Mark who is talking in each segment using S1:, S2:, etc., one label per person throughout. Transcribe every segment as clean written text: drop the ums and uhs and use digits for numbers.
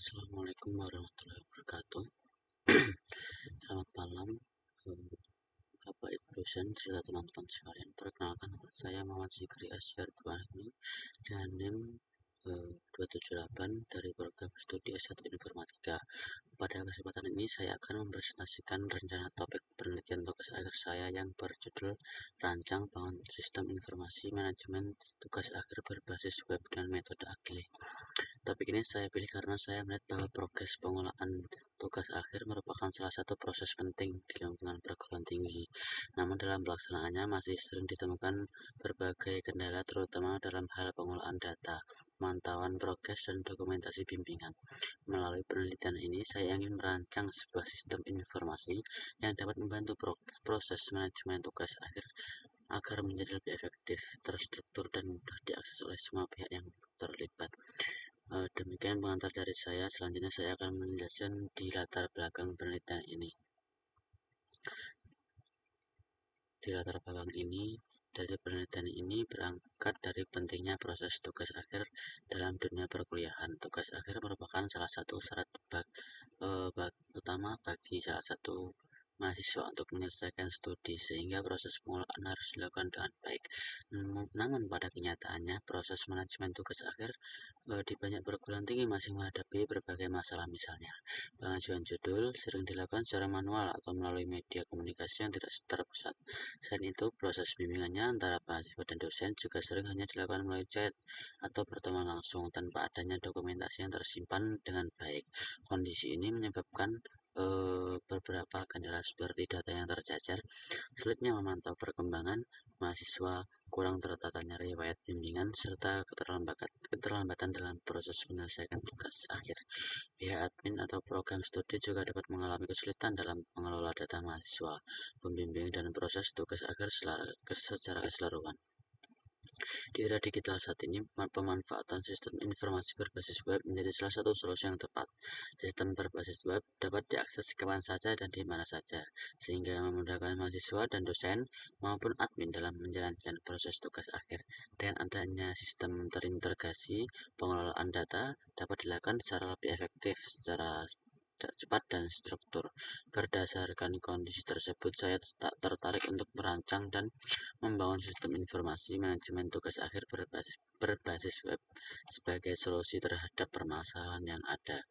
S1: Assalamualaikum warahmatullahi wabarakatuh. Selamat malam, eh, Bapak Ibu dosen serta teman-teman sekalian. Perkenalkan, nama saya Muhammad Zikri Asyar Buahmi dan NIM 278 dari program studi S1 Informatika. Pada kesempatan ini saya akan mempresentasikan rencana topik penelitian tugas akhir saya yang berjudul Rancang Bangun Sistem Informasi Manajemen Tugas Akhir Berbasis Web dan Metode Agile. Topik ini saya pilih karena saya melihat bahwa progres pengolahan tugas akhir merupakan salah satu proses penting di lingkungan perguruan tinggi. Namun dalam pelaksanaannya masih sering ditemukan berbagai kendala terutama dalam hal pengolahan data, pemantauan progres, dan dokumentasi bimbingan. Melalui penelitian ini, saya ingin merancang sebuah sistem informasi yang dapat membantu proses manajemen tugas akhir agar menjadi lebih efektif, terstruktur, dan mudah diakses oleh semua pihak yang terlibat. Demikian pengantar dari saya. Selanjutnya saya akan menjelaskan di latar belakang penelitian ini. Di latar belakang ini, dari penelitian ini berangkat dari pentingnya proses tugas akhir dalam dunia perkuliahan. Tugas akhir merupakan salah satu syarat utama bagi salah satu mahasiswa untuk menyelesaikan studi, sehingga proses pengolahan harus dilakukan dengan baik. Namun pada kenyataannya, proses manajemen tugas akhir di banyak perguruan tinggi masih menghadapi berbagai masalah. Misalnya, pengajuan judul sering dilakukan secara manual atau melalui media komunikasi yang tidak terpusat. Selain itu, proses bimbingannya antara mahasiswa dan dosen juga sering hanya dilakukan melalui chat atau pertemuan langsung tanpa adanya dokumentasi yang tersimpan dengan baik. Kondisi ini menyebabkan beberapa kendala seperti data yang tercecer, sulitnya memantau perkembangan mahasiswa, kurang tertatanya riwayat bimbingan, serta keterlambatan dalam proses menyelesaikan tugas akhir. Pihak admin atau program studi juga dapat mengalami kesulitan dalam mengelola data mahasiswa, pembimbing, dan proses tugas akhir secara keseluruhan. Di era digital saat ini, pemanfaatan sistem informasi berbasis web menjadi salah satu solusi yang tepat. Sistem berbasis web dapat diakses kapan saja dan di mana saja, sehingga memudahkan mahasiswa dan dosen maupun admin dalam menjalankan proses tugas akhir. Dengan adanya sistem terintegrasi, pengelolaan data dapat dilakukan secara lebih efektif, secara cepat, dan struktur. Berdasarkan kondisi tersebut, saya tertarik untuk merancang dan membangun sistem informasi manajemen tugas akhir berbasis web sebagai solusi terhadap permasalahan yang ada.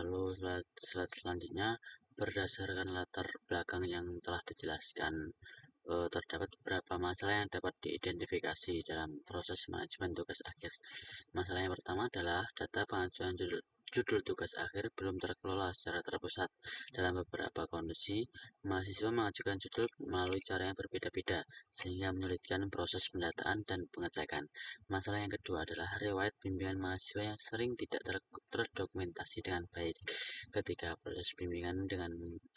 S1: Lalu slide selanjutnya, berdasarkan latar belakang yang telah dijelaskan, terdapat beberapa masalah yang dapat diidentifikasi dalam proses manajemen tugas akhir. Masalah yang pertama adalah data pengajuan judul tugas akhir belum terkelola secara terpusat. Dalam beberapa kondisi, mahasiswa mengajukan judul melalui cara yang berbeda-beda, sehingga menyulitkan proses pendataan dan pengecekan. Masalah yang kedua adalah riwayat bimbingan mahasiswa yang sering tidak terdokumentasi dengan baik. Ketika proses bimbingan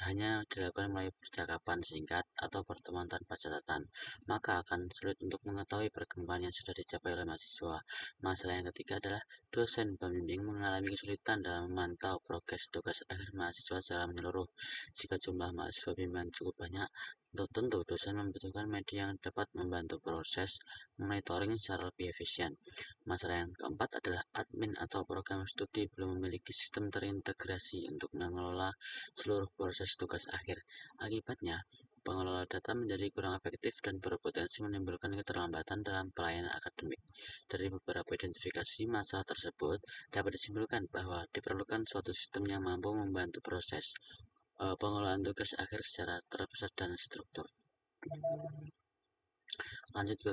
S1: hanya dilakukan melalui percakapan singkat atau pertemuan tanpa catatan, maka akan sulit untuk mengetahui perkembangan yang sudah dicapai oleh mahasiswa. Masalah yang ketiga adalah dosen pembimbing mengalami kesulitan dalam memantau progres tugas akhir mahasiswa secara menyeluruh. Jika jumlah mahasiswa bimbingan cukup banyak, tentu dosen membutuhkan media yang dapat membantu proses monitoring secara lebih efisien. Masalah yang keempat adalah admin atau program studi belum memiliki sistem terintegrasi untuk mengelola seluruh proses tugas akhir. Akibatnya, pengelola data menjadi kurang efektif dan berpotensi menimbulkan keterlambatan dalam pelayanan akademik. Dari beberapa identifikasi masalah tersebut, dapat disimpulkan bahwa diperlukan suatu sistem yang mampu membantu proses pengelolaan tugas akhir secara terpusat dan struktur. Lanjut ke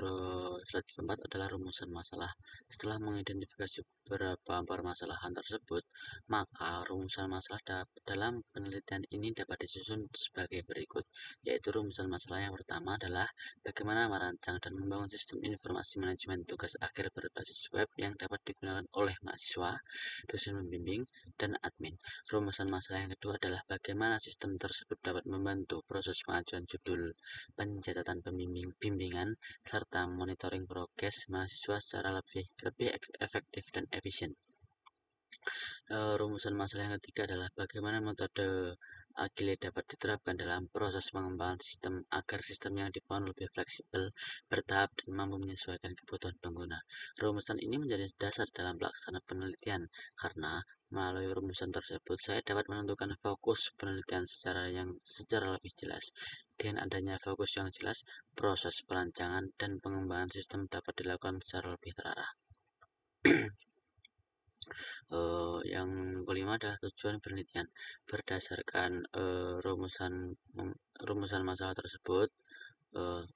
S1: slide keempat adalah rumusan masalah. Setelah mengidentifikasi beberapa permasalahan tersebut, maka rumusan masalah dalam penelitian ini dapat disusun sebagai berikut, yaitu rumusan masalah yang pertama adalah bagaimana merancang dan membangun sistem informasi manajemen tugas akhir berbasis web yang dapat digunakan oleh mahasiswa, dosen pembimbing, dan admin. Rumusan masalah yang kedua adalah bagaimana sistem tersebut dapat membantu proses pengajuan judul, pencatatan bimbingan, serta monitoring progres mahasiswa secara lebih efektif dan efisien. Rumusan masalah yang ketiga adalah bagaimana metode agile dapat diterapkan dalam proses pengembangan sistem agar sistem yang dibangun lebih fleksibel, bertahap, dan mampu menyesuaikan kebutuhan pengguna. Rumusan ini menjadi dasar dalam pelaksanaan penelitian karena melalui rumusan tersebut saya dapat menentukan fokus penelitian secara lebih jelas. Dengan adanya fokus yang jelas, proses perancangan dan pengembangan sistem dapat dilakukan secara lebih terarah. Yang kelima adalah tujuan penelitian. Berdasarkan rumusan masalah tersebut,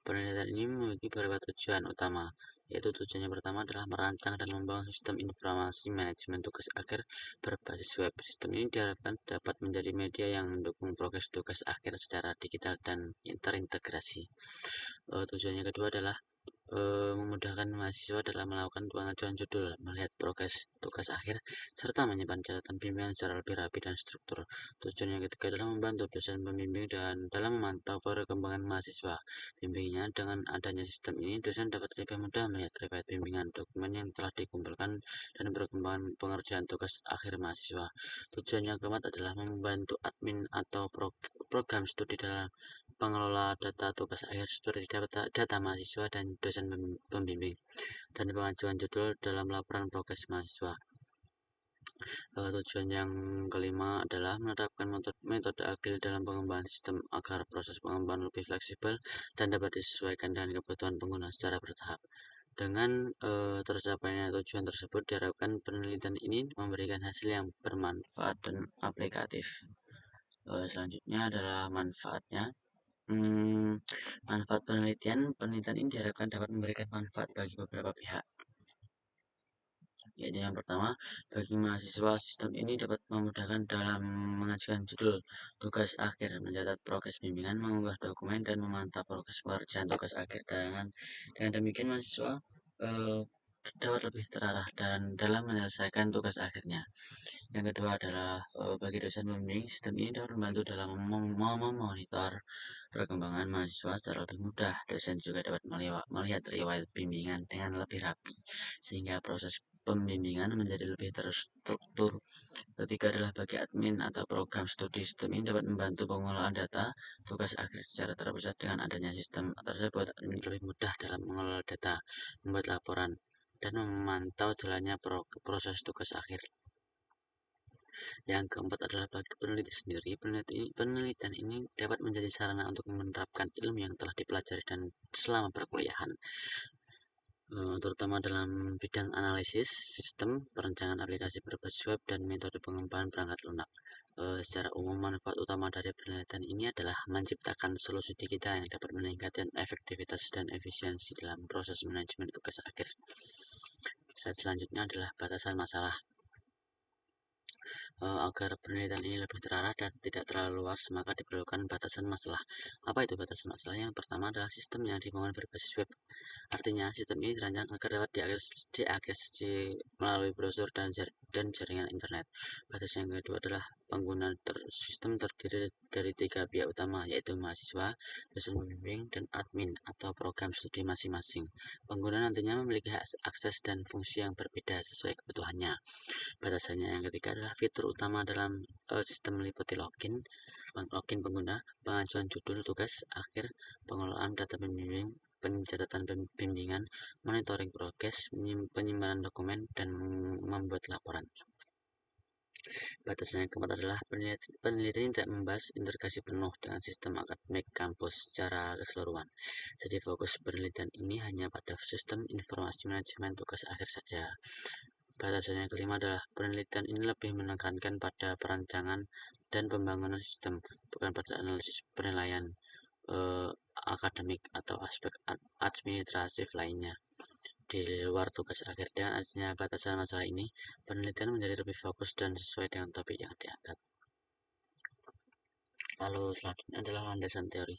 S1: penelitian ini memiliki beberapa tujuan utama, yaitu tujuan yang pertama adalah merancang dan membangun sistem informasi manajemen tugas akhir berbasis web. Sistem ini diharapkan dapat menjadi media yang mendukung progres tugas akhir secara digital dan terintegrasi. Tujuan yang kedua adalah memudahkan mahasiswa dalam melakukan pengajuan judul, melihat progres tugas akhir, serta menyimpan catatan bimbingan secara lebih rapi dan struktur. Tujuan yang ketiga adalah membantu dosen pembimbing dan dalam memantau perkembangan mahasiswa. Bimbingnya dengan adanya sistem ini, dosen dapat lebih mudah melihat riwayat bimbingan, dokumen yang telah dikumpulkan, dan perkembangan pengerjaan tugas akhir mahasiswa. Tujuan yang keempat adalah membantu admin atau program studi dalam pengelola data tugas akhir seperti data mahasiswa dan dosen pembimbing, dan pengajuan judul dalam laporan progres mahasiswa. Tujuan yang kelima adalah menerapkan metode agile dalam pengembangan sistem agar proses pengembangan lebih fleksibel dan dapat disesuaikan dengan kebutuhan pengguna secara bertahap. Dengan tercapainya tujuan tersebut, diharapkan penelitian ini memberikan hasil yang bermanfaat dan aplikatif. Selanjutnya adalah manfaatnya. Manfaat penelitian ini diharapkan dapat memberikan manfaat bagi beberapa pihak. Yaitu yang pertama, bagi mahasiswa, sistem ini dapat memudahkan dalam mengajukan judul tugas akhir, mencatat progres bimbingan, mengunggah dokumen, dan memantau progres pekerjaan tugas akhir. Dengan demikian mahasiswa dapat lebih terarah dan dalam menyelesaikan tugas akhirnya. Yang kedua adalah bagi dosen pembimbing, sistem ini dapat membantu dalam memonitor perkembangan mahasiswa secara lebih mudah. Dosen juga dapat melihat riwayat bimbingan dengan lebih rapi, sehingga proses pembimbingan menjadi lebih terstruktur. Ketiga adalah bagi admin atau program studi, sistem ini dapat membantu pengolahan data tugas akhir secara terpusat. Dengan adanya sistem tersebut, admin lebih mudah dalam mengelola data, membuat laporan, dan memantau jalannya proses tugas akhir. Yang keempat adalah bagi peneliti sendiri. Penelitian ini dapat menjadi sarana untuk menerapkan ilmu yang telah dipelajari dan selama perkuliahan, terutama dalam bidang analisis sistem, perancangan aplikasi berbasis web, dan metode pengembangan perangkat lunak. Secara umum, manfaat utama dari penelitian ini adalah menciptakan solusi digital yang dapat meningkatkan efektivitas dan efisiensi dalam proses manajemen tugas akhir. Slide selanjutnya adalah batasan masalah. Agar penelitian ini lebih terarah dan tidak terlalu luas, maka diperlukan batasan masalah. Apa itu batasan masalah? Yang pertama adalah sistem yang dibangun berbasis web. Artinya, sistem ini dirancang agar dapat diakses melalui browser dan jaringan internet. Batas yang kedua adalah pengguna sistem terdiri dari 3 pihak utama, yaitu mahasiswa, dosen pembimbing, dan admin atau program studi masing-masing. Pengguna nantinya memiliki akses dan fungsi yang berbeda sesuai kebutuhannya. Batasannya yang ketiga adalah fitur utama dalam sistem meliputi login pengguna, pengajuan judul tugas akhir, pengelolaan data pembimbing, pencatatan bimbingan, monitoring progres, penyimpanan dokumen, dan membuat laporan. Batasan yang keempat adalah penelitian tidak membahas integrasi penuh dengan sistem akademik kampus secara keseluruhan. Jadi fokus penelitian ini hanya pada sistem informasi manajemen tugas akhir saja. Batasan yang kelima adalah penelitian ini lebih menekankan pada perancangan dan pembangunan sistem, bukan pada analisis penilaian akademik atau aspek administratif lainnya. Di luar tugas akhir, dengan adanya batasan masalah ini, penelitian menjadi lebih fokus dan sesuai dengan topik yang diangkat. Lalu selanjutnya adalah landasan teori.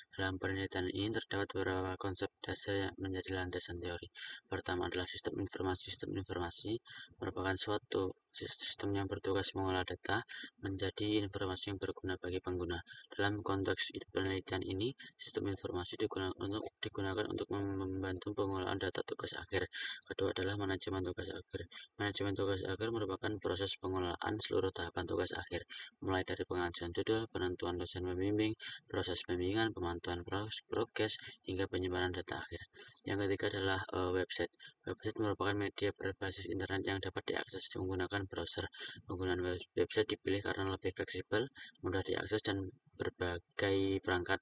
S1: Dalam penelitian ini terdapat beberapa konsep dasar yang menjadi landasan teori. Pertama adalah sistem informasi. Sistem informasi merupakan suatu sistem yang bertugas mengolah data menjadi informasi yang berguna bagi pengguna. Dalam konteks penelitian ini, sistem informasi digunakan untuk membantu pengolahan data tugas akhir. Kedua adalah manajemen tugas akhir. Manajemen tugas akhir merupakan proses pengolahan seluruh tahapan tugas akhir, mulai dari pengajuan judul, penentuan dosen pembimbing, proses pembimbingan, pemantauan progres, hingga penyebaran data akhir. Yang ketiga adalah website. Website merupakan media berbasis internet yang dapat diakses menggunakan browser. Penggunaan website dipilih karena lebih fleksibel, mudah diakses, dan berbagai perangkat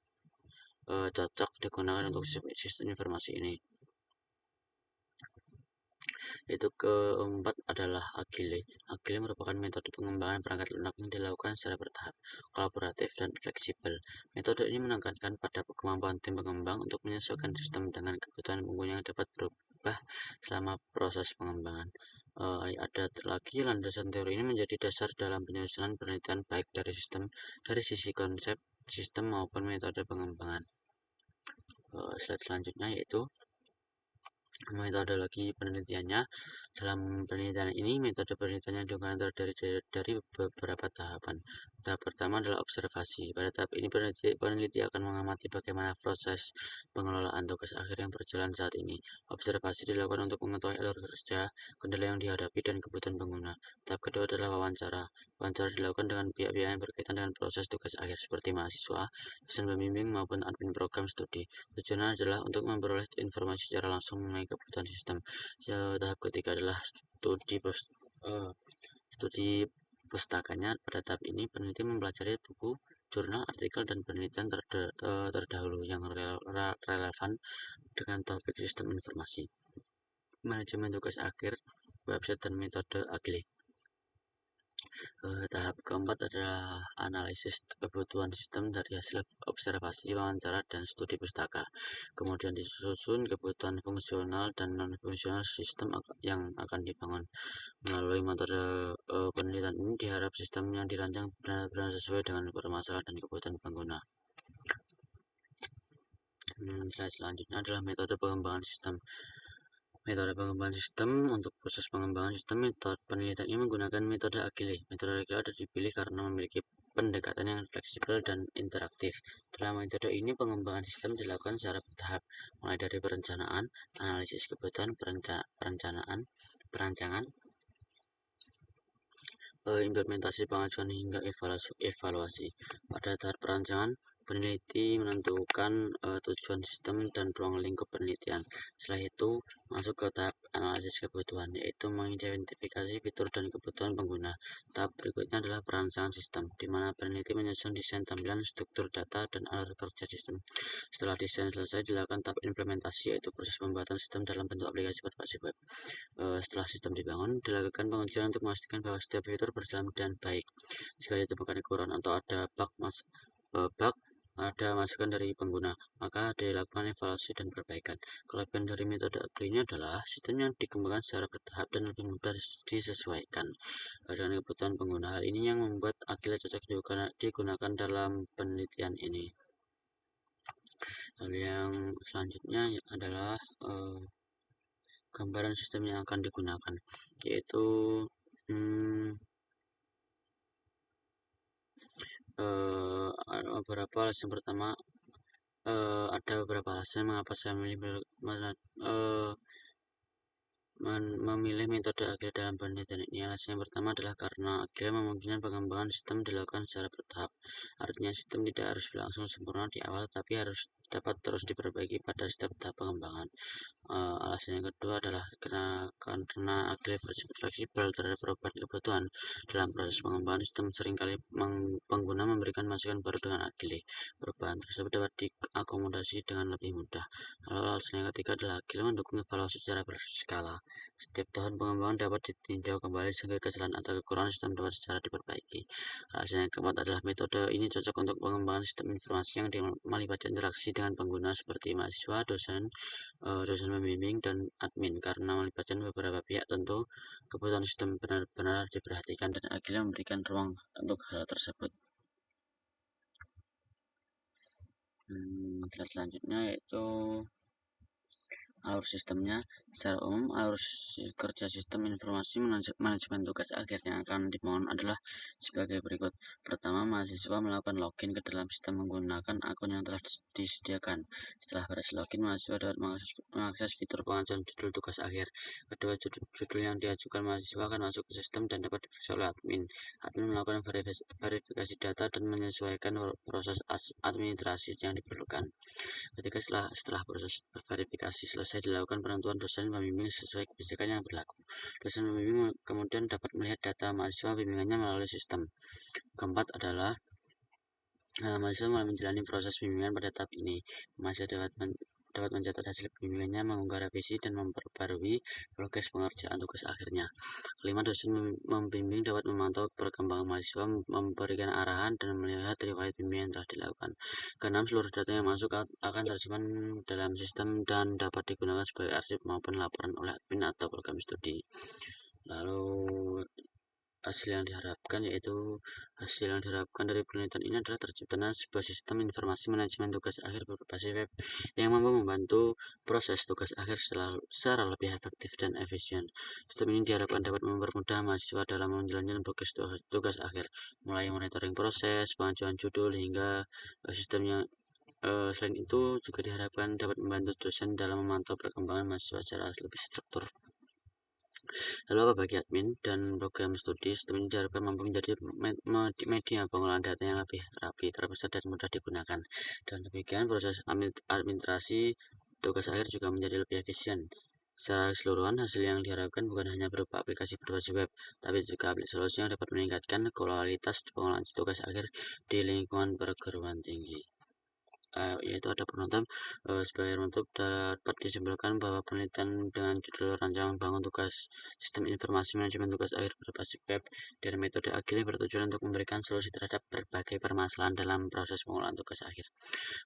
S1: cocok digunakan untuk sistem informasi ini. Itu keempat adalah Agile. Agile merupakan metode pengembangan perangkat lunak yang dilakukan secara bertahap, kolaboratif, dan fleksibel. Metode ini menekankan pada kemampuan tim pengembang untuk menyesuaikan sistem dengan kebutuhan pengguna yang dapat berubah selama proses pengembangan. Ada lagi landasan teori ini menjadi dasar dalam penyusunan penelitian baik dari sisi konsep, sistem maupun metode pengembangan. Slide selanjutnya yaitu metodologi penelitiannya. Dalam penelitian ini, metode penelitian yang digunakan terdiri dari beberapa tahapan. Tahap pertama adalah observasi. Pada tahap ini, peneliti akan mengamati bagaimana proses pengelolaan tugas akhir yang berjalan saat ini. Observasi dilakukan untuk mengetahui alur kerja, kendala yang dihadapi, dan kebutuhan pengguna. Tahap kedua adalah wawancara. Wawancara dilakukan dengan pihak-pihak yang berkaitan dengan proses tugas akhir, seperti mahasiswa, dosen pembimbing, maupun admin program studi. Tujuannya adalah untuk memperoleh informasi secara langsung mengenai kebutuhan sistem. Tahap ketiga adalah studi pustakanya. Pada tahap ini, peneliti mempelajari buku, jurnal, artikel, dan penelitian terdahulu yang relevan dengan topik sistem informasi. Manajemen tugas akhir, website, dan metode Agile. Tahap keempat adalah analisis kebutuhan sistem dari hasil observasi, wawancara, dan studi pustaka. Kemudian disusun kebutuhan fungsional dan non-fungsional sistem yang akan dibangun. Melalui metode penelitian ini diharap sistem yang dirancang benar-benar sesuai dengan permasalahan dan kebutuhan pengguna. Slide selanjutnya adalah metode pengembangan sistem. Metode pengembangan sistem. Untuk proses pengembangan sistem, metode penelitian ini menggunakan metode Agile. Metode Agile ada dipilih karena memiliki pendekatan yang fleksibel dan interaktif. Dalam metode ini, pengembangan sistem dilakukan secara bertahap, mulai dari perencanaan, analisis kebutuhan, perancangan, implementasi, pengajuan, hingga evaluasi. Pada tahap perancangan, peneliti menentukan tujuan sistem dan ruang lingkup penelitian. Setelah itu, masuk ke tahap analisis kebutuhan, yaitu mengidentifikasi fitur dan kebutuhan pengguna. Tahap berikutnya adalah perancangan sistem, di mana peneliti menyusun desain tampilan, struktur data, dan alur kerja sistem. Setelah desain selesai, dilakukan tahap implementasi, yaitu proses pembuatan sistem dalam bentuk aplikasi berbasis web. Setelah sistem dibangun, dilakukan pengujian untuk memastikan bahwa setiap fitur berjalan dengan baik. Jika ditemukan kekurangan atau ada bug, ada masukan dari pengguna, maka dilakukan evaluasi dan perbaikan. Kelebihan dari metode Agile ini adalah sistemnya dikembangkan secara bertahap dan lebih mudah disesuaikan dengan kebutuhan pengguna. Hal ini yang membuat Agile cocok digunakan dalam penelitian ini. Lalu yang selanjutnya adalah gambaran sistem yang akan digunakan, yaitu beberapa alasan. Pertama, ada beberapa alasan mengapa saya memilih metode Agile dalam penelitian ini. Alasan yang pertama adalah karena Agile memungkinkan pengembangan sistem dilakukan secara bertahap. Artinya sistem tidak harus berlangsung sempurna di awal, tapi harus dapat terus diperbaiki pada setiap tahap pengembangan. Alasan yang kedua adalah karena Agile bersifat fleksibel terhadap perubahan kebutuhan. Dalam proses pengembangan sistem, seringkali pengguna memberikan masukan baru dengan Agile. Perubahan tersebut dapat diakomodasi dengan lebih mudah. Lalu alasan yang ketiga adalah Agile mendukung evaluasi secara berskala. Setiap tahun pengembangan dapat ditinjau kembali sehingga kesalahan atau kekurangan sistem dapat secara diperbaiki. Alasan yang keempat adalah metode ini cocok untuk pengembangan sistem informasi yang melibatkan interaksi dengan pengguna seperti mahasiswa, dosen pembimbing, dan admin. Karena melibatkan beberapa pihak, tentu kebutuhan sistem benar-benar diperhatikan dan Agile memberikan ruang untuk hal tersebut. Slide selanjutnya yaitu alur sistemnya. Secara umum, alur kerja sistem informasi manajemen tugas akhir yang akan dimohon adalah sebagai berikut. Pertama, mahasiswa melakukan login ke dalam sistem menggunakan akun yang telah disediakan. Setelah berhasil login, mahasiswa dapat mengakses fitur pengajuan judul tugas akhir. Kedua, judul yang diajukan mahasiswa akan masuk ke sistem dan dapat diperiksa oleh admin. Admin melakukan verifikasi data dan menyesuaikan proses administrasi yang diperlukan. Ketika setelah proses verifikasi selesai, dilakukan penentuan dosen pembimbing sesuai kebijakan yang berlaku. Dosen pembimbing kemudian dapat melihat data mahasiswa bimbingannya melalui sistem. Keempat adalah mahasiswa mulai menjalani proses bimbingan pada tahap ini. Mahasiswa dapat mencatat hasil bimbingannya, mengunggah revisi, dan memperbarui progres pengerjaan tugas akhirnya. Kelima, dosen membimbing dapat memantau perkembangan mahasiswa, memberikan arahan, dan melihat riwayat bimbingan yang telah dilakukan. Keenam, seluruh data yang masuk akan tersimpan dalam sistem dan dapat digunakan sebagai arsip maupun laporan oleh admin atau program studi. Lalu hasil yang diharapkan dari penelitian ini adalah terciptanya sebuah sistem informasi manajemen tugas akhir berbasis web yang mampu membantu proses tugas akhir secara lebih efektif dan efisien. Sistem ini diharapkan dapat mempermudah mahasiswa dalam menjalankan tugas akhir, mulai monitoring proses, pengajuan judul, hingga sistemnya. Selain itu, juga diharapkan dapat membantu dosen dalam memantau perkembangan mahasiswa secara lebih struktur. Lalu apa bagi admin dan program studi, sistem ini diharapkan mampu menjadi media pengolahan data yang lebih rapi, terpusat, dan mudah digunakan. Dan demikian proses administrasi tugas akhir juga menjadi lebih efisien. Secara keseluruhan, hasil yang diharapkan bukan hanya berupa aplikasi berbasis web, tapi juga solusi yang dapat meningkatkan kualitas pengolahan tugas akhir di lingkungan perguruan tinggi. Yaitu ada penonton. Sebagai penutup, dapat disimpulkan bahwa penelitian dengan judul rancangan bangun tugas sistem informasi manajemen tugas akhir berbasis web dan metode agile bertujuan untuk memberikan solusi terhadap berbagai permasalahan dalam proses pengolahan tugas akhir.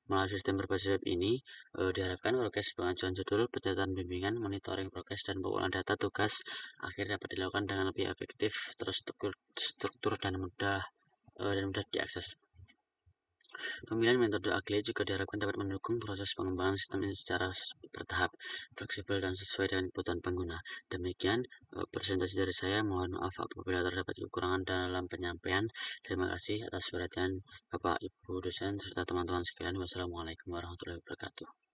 S1: Melalui sistem berbasis web ini, diharapkan progres pengajuan judul, pencatatan bimbingan, monitoring progres, dan pengolahan data tugas akhir dapat dilakukan dengan lebih efektif, terstruktur, dan mudah diakses. Pemilihan metode agile juga diharapkan dapat mendukung proses pengembangan sistem ini secara bertahap, fleksibel, dan sesuai dengan kebutuhan pengguna. Demikian presentasi dari saya. Mohon maaf apabila terdapat kekurangan dalam penyampaian. Terima kasih atas perhatian Bapak, Ibu dosen, serta teman-teman sekalian. Wassalamualaikum warahmatullahi wabarakatuh.